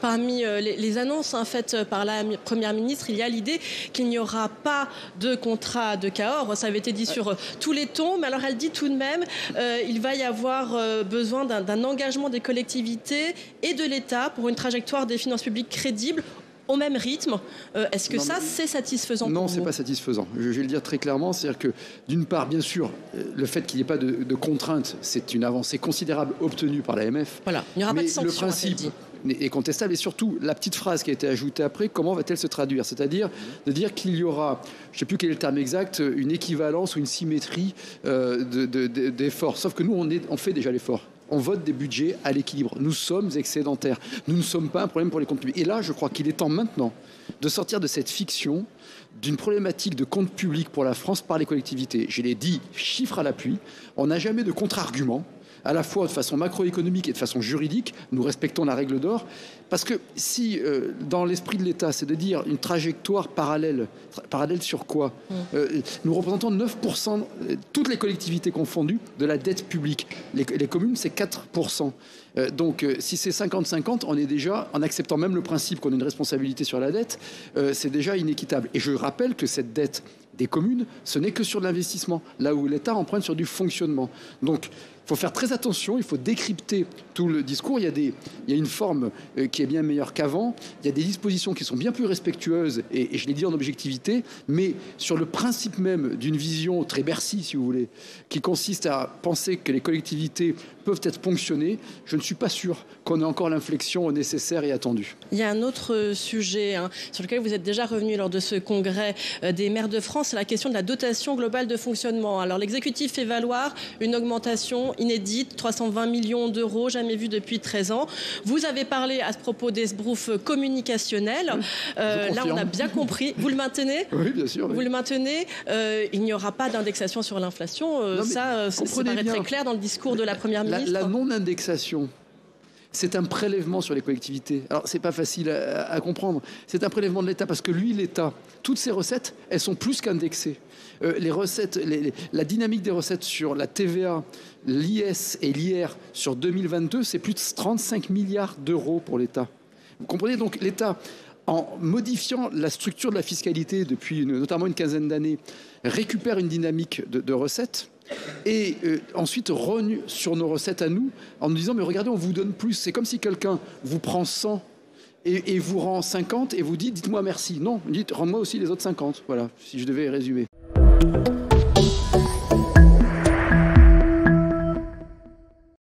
parmi les annonces faites par la Première ministre, il y a l'idée qu'il n'y aura pas de contrat de Cahors. Ça avait été dit sur tous les tons, mais alors elle dit tout de même il va y avoir besoin d'un engagement des collectivités et de l'État pour une trajectoire des finances publiques crédible au même rythme. Est-ce que c'est satisfaisant pour vous ? Non, c'est pas satisfaisant. Je vais le dire très clairement, c'est-à-dire que d'une part, bien sûr, le fait qu'il n'y ait pas de contraintes, c'est une avancée considérable obtenue par l'AMF. Voilà, il n'y aura pas de sanctions. Le principe est contestable et surtout la petite phrase qui a été ajoutée après, comment va-t-elle se traduire ? C'est-à-dire de dire qu'il y aura, je ne sais plus quel est le terme exact, une équivalence ou une symétrie d'efforts. Sauf que nous, on fait déjà l'effort. On vote des budgets à l'équilibre. Nous sommes excédentaires. Nous ne sommes pas un problème pour les comptes publics. Et là, je crois qu'il est temps maintenant de sortir de cette fiction d'une problématique de compte public pour la France par les collectivités. Je l'ai dit, chiffres à l'appui. On n'a jamais de contre-argument, à la fois de façon macroéconomique et de façon juridique. Nous respectons la règle d'or. Parce que si, dans l'esprit de l'État, c'est de dire une trajectoire parallèle sur quoi ? Nous représentons 9%, toutes les collectivités confondues, de la dette publique. Les communes, c'est 4%. Donc, si c'est 50-50, on est déjà, en acceptant même le principe qu'on a une responsabilité sur la dette, c'est déjà inéquitable. Et je rappelle que cette dette des communes, ce n'est que sur de l'investissement, là où l'État emprunte sur du fonctionnement. Donc, il faut faire très attention, il faut décrypter tout le discours. Il y a une forme qui est bien meilleure qu'avant. Il y a des dispositions qui sont bien plus respectueuses, et je l'ai dit en objectivité, mais sur le principe même d'une vision très Bercy, si vous voulez, qui consiste à penser que les collectivités peuvent être ponctionnées, je ne suis pas sûr qu'on ait encore l'inflexion nécessaire et attendue. Il y a un autre sujet sur lequel vous êtes déjà revenu lors de ce congrès des maires de France, c'est la question de la dotation globale de fonctionnement. Alors l'exécutif fait valoir une augmentation inédite, 320 millions d'euros, jamais vu depuis 13 ans. Vous avez parlé à ce propos d'esbrouf communicationnel. Là, on a bien compris. Vous le maintenez ? Oui, bien sûr. Vous le maintenez. Il n'y aura pas d'indexation sur l'inflation. Ça paraît très clair dans le discours de la Première ministre. La non-indexation, c'est un prélèvement sur les collectivités. Alors, c'est pas facile à comprendre. C'est un prélèvement de l'État parce que l'État, toutes ses recettes, elles sont plus qu'indexées. Les recettes, la dynamique des recettes sur la TVA, l'IS et l'IR sur 2022, c'est plus de 35 milliards d'euros pour l'État. Vous comprenez donc l'État, en modifiant la structure de la fiscalité depuis notamment une quinzaine d'années, récupère une dynamique de recettes et ensuite rogne sur nos recettes à nous en nous disant mais regardez, on vous donne plus. C'est comme si quelqu'un vous prend 100 et vous rend 50 et vous dit dites-moi merci. Non, dites rends-moi aussi les autres 50. Voilà, si je devais résumer.